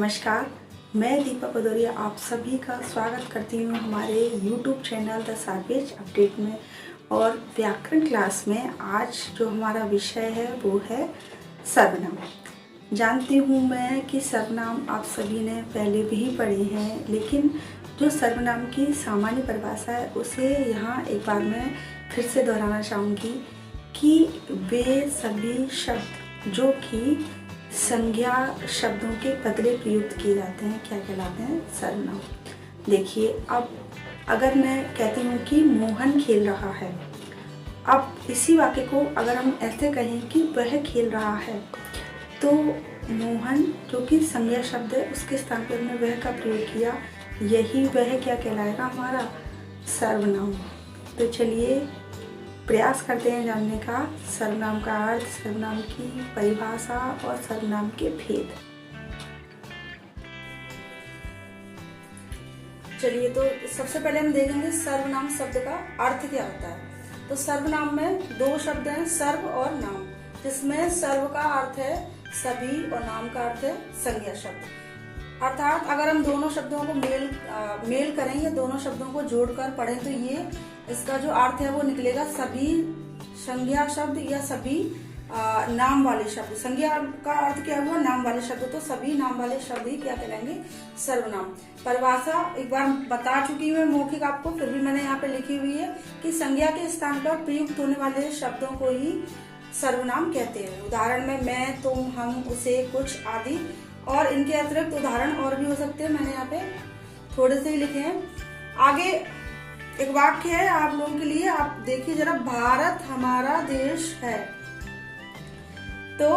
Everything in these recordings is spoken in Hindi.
नमस्कार, मैं दीपा भदौरिया आप सभी का स्वागत करती हूँ हमारे YouTube चैनल द सार्वेज अपडेट में। और व्याकरण क्लास में आज जो हमारा विषय है वो है सर्वनाम। जानती हूँ मैं कि सर्वनाम आप सभी ने पहले भी पढ़े हैं, लेकिन जो सर्वनाम की सामान्य परिभाषा है उसे यहाँ एक बार मैं फिर से दोहराना चाहूँगी कि वे सभी शब्द जो कि संज्ञा शब्दों के बदले प्रयुक्त किए जाते हैं क्या कहलाते हैं? सर्वनाम। देखिए, अब अगर मैं कहती हूँ कि मोहन खेल रहा है, अब इसी वाक्य को अगर हम ऐसे कहें कि वह खेल रहा है, तो मोहन जो कि संज्ञा शब्द है उसके स्थान पर हमने वह का प्रयोग किया, यही वह क्या कहलाएगा? हमारा सर्वनाम। तो चलिए प्रयास करते हैं जानने का सर्वनाम का अर्थ, सर्वनाम की परिभाषा और सर्वनाम के भेद। चलिए, तो सबसे पहले हम देखेंगे सर्वनाम शब्द का अर्थ क्या होता है। तो सर्वनाम में दो शब्द हैं, सर्व और नाम, जिसमें सर्व का अर्थ है सभी और नाम का अर्थ है संज्ञा शब्द। अर्थात अगर हम दोनों शब्दों को मेल करें या दोनों शब्दों को जोड़कर पढ़ें तो ये इसका जो अर्थ है वो निकलेगा सभी संज्ञा शब्द या सभी नाम वाले शब्द। संज्ञा का अर्थ क्या हुआ? नाम वाले शब्द, तो सभी नाम वाले शब्द ही क्या कहलाएंगे? सर्वनाम। परिभाषा एक बार बता चुकी हूँ मौखिक आपको, फिर भी मैंने यहाँ पे लिखी हुई है कि संज्ञा के स्थान पर प्रयुक्त होने वाले शब्दों को ही सर्वनाम कहते हैं। उदाहरण में मैं, तुम, हम, उसे, कुछ आदि, और इनके अतिरिक्त उदाहरण और भी हो सकते हैं, मैंने यहाँ पे थोड़े से ही लिखे हैं। आगे एक वाक्य है आप लोगों के लिए, आप देखिए जरा। भारत हमारा देश है, तो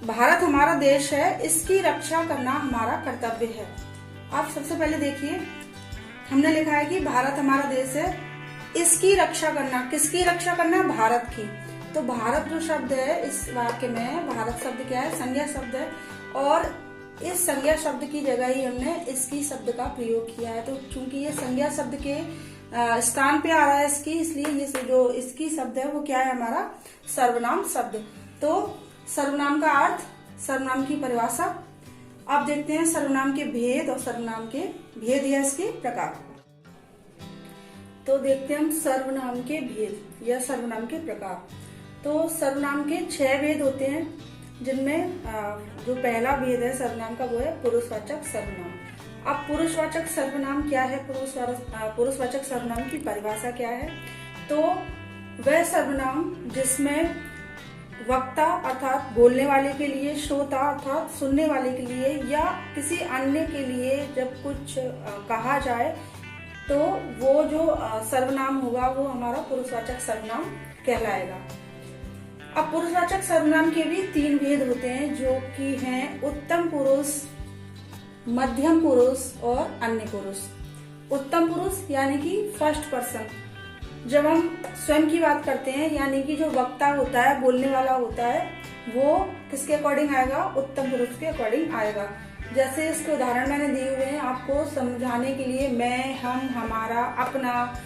भारत हमारा देश है, इसकी रक्षा करना हमारा कर्तव्य है। आप सबसे पहले देखिए, हमने लिखा है कि भारत हमारा देश है, इसकी रक्षा करना, किसकी रक्षा करना? भारत की। तो भारत जो शब्द है इस वाक्य में, भारत शब्द क्या है? संज्ञा शब्द है, और इस संज्ञा शब्द की जगह ही हमने इसकी शब्द का प्रयोग किया है। तो चूंकि ये संज्ञा शब्द के स्थान पे आ रहा है इसकी, इसलिए ये जो इसकी शब्द है वो क्या है? हमारा सर्वनाम शब्द। तो सर्वनाम का अर्थ, सर्वनाम की परिभाषा। अब देखते हैं सर्वनाम के भेद और सर्वनाम के भेद या इसके प्रकार। तो देखते हैं हम सर्वनाम के भेद या सर्वनाम के प्रकार। तो सर्वनाम के 6 भेद होते हैं, जिनमें जो पहला भेद है सर्वनाम का वो है पुरुषवाचक सर्वनाम। अब पुरुषवाचक सर्वनाम क्या है? पुरुषवाचक सर्वनाम की परिभाषा क्या है? तो वह सर्वनाम जिसमें वक्ता अर्थात बोलने वाले के लिए, श्रोता अर्थात सुनने वाले के लिए, या किसी अन्य के लिए जब कुछ कहा जाए तो वो जो सर्वनाम होगा वो हमारा पुरुषवाचक सर्वनाम कहलाएगा। अब पुरुषवाचक सर्वनाम के भी 3 भेद होते हैं, जो कि हैं उत्तम पुरुष, मध्यम पुरुष और अन्य पुरुष। उत्तम पुरुष यानी कि फर्स्ट पर्सन, जब हम स्वयं की बात करते हैं, यानी कि जो वक्ता होता है, बोलने वाला होता है, वो किसके अकॉर्डिंग आएगा? उत्तम पुरुष के अकॉर्डिंग आएगा। जैसे इसके उदाहरण मैंने दिए हुए हैं आपको समझाने के लिए, मैं, हम, हमारा, अपना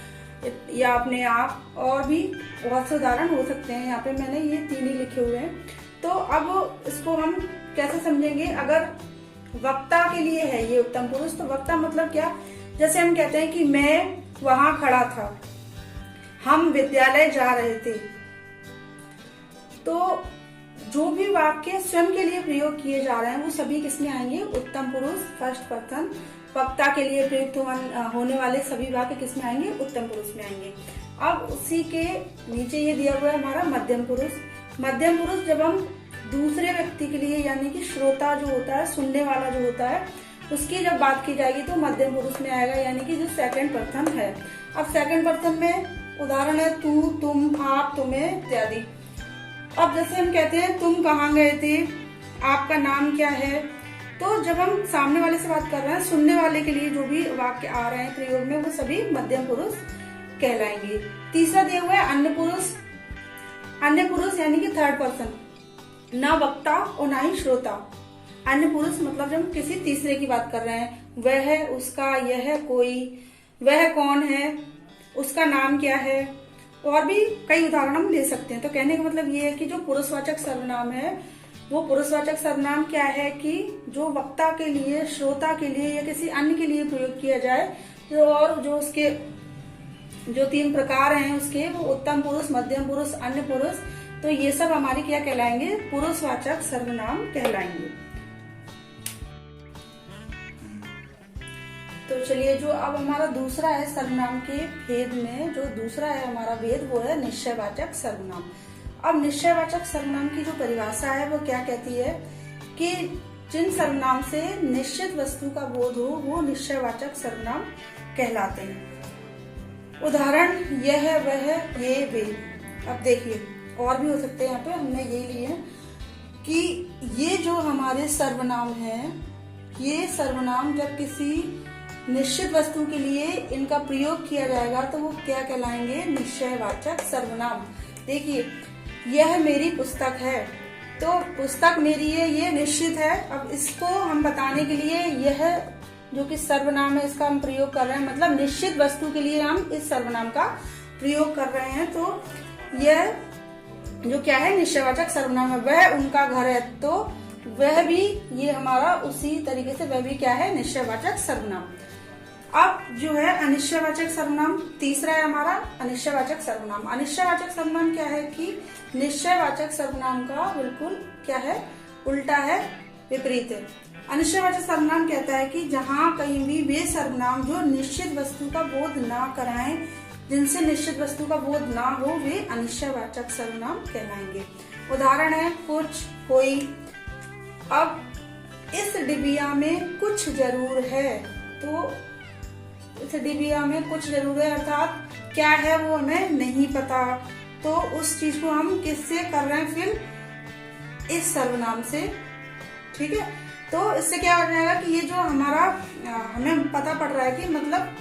या अपने आप, और भी बहुत से उदाहरण हो सकते हैं। यहाँ पे मैंने ये 3 ही लिखे हुए हैं। तो अब इसको हम कैसे समझेंगे? अगर वक्ता के लिए है ये उत्तम पुरुष, तो वक्ता मतलब क्या? जैसे हम कहते हैं कि मैं वहां खड़ा था, हम विद्यालय जा रहे थे। तो जो भी वाक्य स्वयं के लिए प्रयोग किए जा रहे हैं वो सभी किसमें आएंगे? उत्तम पुरुष, फर्स्ट पर्सन। वक्ता के लिए प्रयुक्त होने वाले सभी वाक्य किसमें आएंगे? उत्तम पुरुष में आएंगे। अब उसी के नीचे ये दिया हुआ है हमारा मध्यम पुरुष। मध्यम पुरुष जब हम दूसरे व्यक्ति के लिए, यानी कि श्रोता जो होता है, सुनने वाला जो होता है, उसकी जब बात की जाएगी तो मध्यम पुरुष में आएगा, यानी कि जो सेकंड पर्सन है। अब सेकंड पर्सन में उदाहरण है तू, तुम, आप, तुम्हें इत्यादि। अब जैसे हम कहते हैं तुम कहाँ गए थे, आपका नाम क्या है, तो जब हम सामने वाले से बात कर रहे हैं, सुनने वाले के लिए जो भी वाक्य आ रहे हैं प्रयोग में, वो सभी मध्यम पुरुष कहलाएंगे। तीसरा दिया हुआ है अन्य पुरुष। अन्य पुरुष यानी कि थर्ड पर्सन, ना वक्ता और ना ही श्रोता। अन्य पुरुष मतलब जब हम किसी तीसरे की बात कर रहे हैं, वह, उसका, यह, कोई, वह कौन है, उसका नाम क्या है, और भी कई उदाहरण हम ले सकते हैं। तो कहने का मतलब ये है कि जो पुरुषवाचक सर्वनाम है वो पुरुषवाचक सर्वनाम क्या है कि जो वक्ता के लिए, श्रोता के लिए या किसी अन्य के लिए प्रयोग किया जाए, और जो उसके जो 3 प्रकार हैं उसके, वो उत्तम पुरुष, मध्यम पुरुष, अन्य पुरुष, तो ये सब हमारे क्या कहलाएंगे? पुरुषवाचक सर्वनाम कहलाएंगे। तो चलिए, जो अब हमारा दूसरा है सर्वनाम के भेद में, जो दूसरा है हमारा भेद, वो है निश्चयवाचक सर्वनाम। अब निश्चयवाचक सर्वनाम की जो परिभाषा है वो क्या कहती है कि जिन सर्वनाम से निश्चित वस्तु का बोध हो वो निश्चयवाचक सर्वनाम कहलाते हैं। उदाहरण यह, वह, ये, वे। अब देखिए, और भी हो सकते हैं, यहाँ पे हमने ये लिए कि ये जो हमारे सर्वनाम हैं, ये सर्वनाम जब किसी निश्चित वस्तु के लिए इनका प्रयोग किया जाएगा तो वो क्या कहलाएंगे? निश्चयवाचक सर्वनाम। देखिए, यह मेरी पुस्तक है, तो पुस्तक मेरी है, ये निश्चित है। अब इसको हम बताने के लिए यह जो कि सर्वनाम है इसका हम प्रयोग कर रहे हैं, मतलब निश्चित वस्तु के लिए हम इस सर्वनाम का प्रयोग कर रहे हैं। तो यह जो क्या है? निश्चयवाचक सर्वनाम है। वह उनका घर है, तो वह भी, ये हमारा उसी तरीके से वह भी क्या है? निश्चयवाचक सर्वनाम। अब जो है अनिश्चयवाचक सर्वनाम, तीसरा है हमारा अनिश्चयवाचक सर्वनाम। अनिश्चयवाचक सर्वनाम क्या है कि निश्चयवाचक सर्वनाम का बिल्कुल क्या है? उल्टा है, विपरीत है। अनिश्चयवाचक सर्वनाम कहता है कि जहाँ कहीं भी वे सर्वनाम जो निश्चित वस्तु का बोध ना कराएं, जिनसे निश्चित वस्तु का बोध ना हो, वे अनिश्चयवाचक सर्वनाम कहलाएंगे। उदाहरण है कुछ, कोई। अब इस डिबिया में कुछ जरूर है, तो इस डिबिया में कुछ जरूर है अर्थात क्या है वो हमें नहीं पता, तो उस चीज को हम किससे कर रहे हैं? फिर इस सर्वनाम से। ठीक है, तो इससे क्या हो जाएगा कि ये जो हमारा हमें पता पड़ रहा है कि मतलब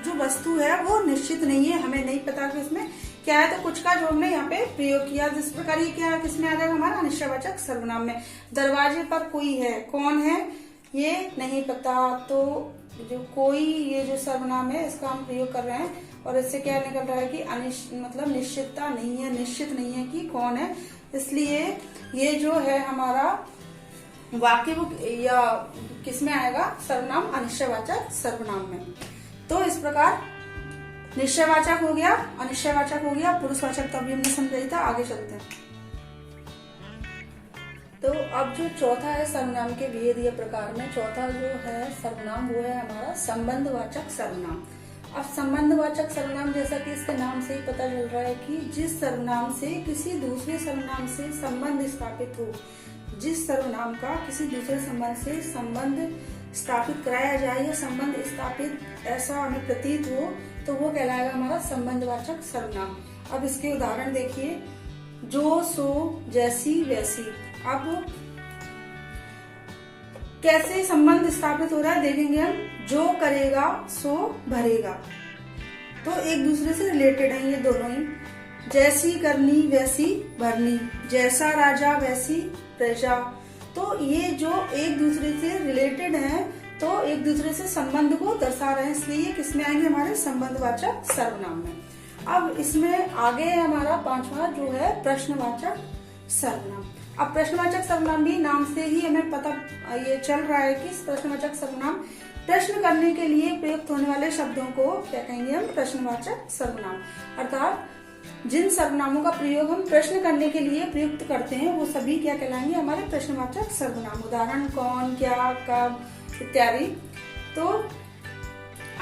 जो वस्तु है वो निश्चित नहीं है, हमें नहीं पता कि इसमें क्या है, तो कुछ का जो हमने यहाँ पे प्रयोग किया। जिस प्रकार ये क्या किसमें आ जाएगा? हमारा अनिश्चयवाचक सर्वनाम में। दरवाजे पर कोई है, कौन है ये नहीं पता, तो जो कोई, ये जो सर्वनाम है इसका हम प्रयोग कर रहे हैं, और इससे क्या निकल रहा है कि मतलब निश्चितता नहीं है, निश्चित नहीं है कि कौन है। इसलिए ये जो है हमारा वाक्य या किसमें आएगा? सर्वनाम अनिश्चयवाचक सर्वनाम में। तो इस प्रकार निश्चयवाचक हो गया, अनिश्चयवाचक हो गया, पुरुषवाचक तभी हमने समझाई था। आगे चलते हैं। तो अब जो चौथा है सर्वनाम के भेद या प्रकार में, चौथा जो है सर्वनाम वो है हमारा संबंधवाचक सर्वनाम। अब संबंधवाचक सर्वनाम, जैसा कि इसके नाम से ही पता चल रहा है कि जिस सर्वनाम से किसी दूसरे सर्वनाम से संबंध स्थापित हो, जिस सर्वनाम का किसी दूसरे संबंध से संबंध स्थापित कराया जाए या संबंध स्थापित ऐसा हमें प्रतीत हो, तो वो कहलाएगा हमारा संबंधवाचक सर्वनाम। अब इसके उदाहरण देखिए, जो, सो, जैसी, वैसी। अब कैसे संबंध स्थापित हो रहा है देखेंगे हम। जो करेगा सो भरेगा, तो एक दूसरे से रिलेटेड है ये दोनों ही। जैसी करनी वैसी भरनी, जैसा राजा वैसी प्रजा, तो ये जो एक दूसरे से रिलेटेड है, तो एक दूसरे से संबंध को दर्शा रहे हैं, इसलिए ये किसमें आएंगे? हमारे संबंधवाचक सर्वनाम में। अब इसमें आगे हमारा पांचवा जो है प्रश्नवाचक सर्वनाम। अब प्रश्नवाचक सर्वनाम भी नाम से ही हमें पता ये चल रहा है कि प्रश्नवाचक सर्वनाम प्रश्न करने के लिए प्रयुक्त होने वाले शब्दों को क्या कहेंगे? हम प्रश्नवाचक सर्वनाम। अर्थात जिन सर्वनामों का प्रयोग हम प्रश्न करने के लिए प्रयुक्त करते हैं वो सभी क्या कहलाएंगे? हमारे प्रश्नवाचक सर्वनाम। उदाहरण कौन, क्या, कब इत्यादि। तो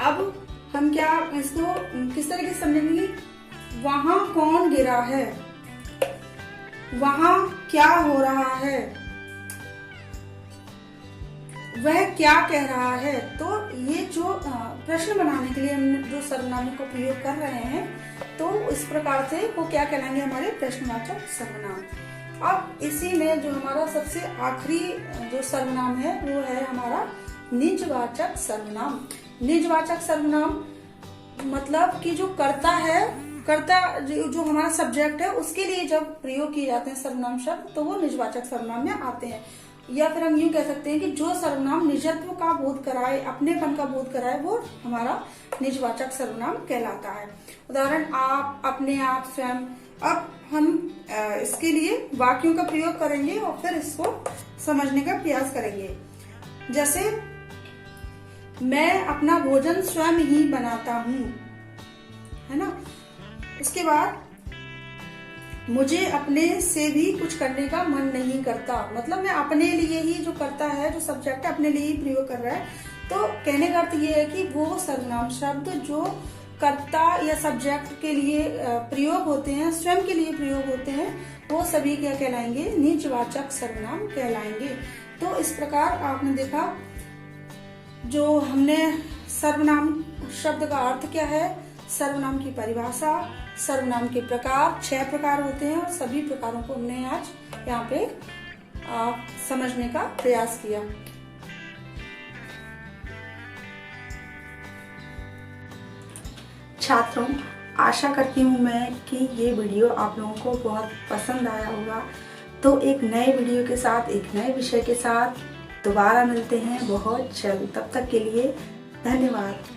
अब हम क्या इसको किस तरीके से समझेंगे? वहां कौन गिरा है, वहां क्या हो रहा है, वह क्या कह रहा है। तो ये जो प्रश्न बनाने के लिए हम जो सर्वनामों का प्रयोग कर रहे हैं, तो इस प्रकार से वो क्या कहलाएंगे? हमारे प्रश्नवाचक सर्वनाम। अब इसी में जो हमारा सबसे आखिरी जो सर्वनाम है वो है हमारा निजवाचक सर्वनाम। निजवाचक सर्वनाम मतलब कि जो कर्ता है, कर्ता जो हमारा सब्जेक्ट है, उसके लिए जब प्रयोग किए जाते हैं सर्वनाम शब्द, तो वो निजवाचक सर्वनाम में आते हैं। या फिर हम यूं कह सकते हैं कि जो सर्वनाम निजत्व का बोध कराए, अपनेपन का बोध कराए, वो हमारा निजवाचक सर्वनाम कहलाता है। उदाहरण आप, अपने आप, स्वयं। अब हम इसके लिए वाक्यों का प्रयोग करेंगे और फिर इसको समझने का प्रयास करेंगे। जैसे मैं अपना भोजन स्वयं ही बनाता हूँ, है ना। उसके बाद मुझे अपने से भी कुछ करने का मन नहीं करता, मतलब मैं अपने लिए ही जो करता है, जो सब्जेक्ट है अपने लिए ही प्रयोग कर रहा है। तो कहने का अर्थ ये है कि वो सर्वनाम शब्द जो कर्ता या सब्जेक्ट के लिए प्रयोग होते हैं, स्वयं के लिए प्रयोग होते हैं, वो सभी क्या कहलाएंगे? निजवाचक सर्वनाम कहलाएंगे। तो इस प्रकार आपने देखा, जो हमने सर्वनाम शब्द का अर्थ क्या है, सर्वनाम की परिभाषा, सर्वनाम के प्रकार, 6 प्रकार होते हैं और सभी प्रकारों को हमने आज यहाँ पे समझने का प्रयास किया। छात्रों, आशा करती हूँ मैं कि ये वीडियो आप लोगों को बहुत पसंद आया होगा। तो एक नए वीडियो के साथ, एक नए विषय के साथ दोबारा मिलते हैं बहुत जल्द। तब तक के लिए धन्यवाद।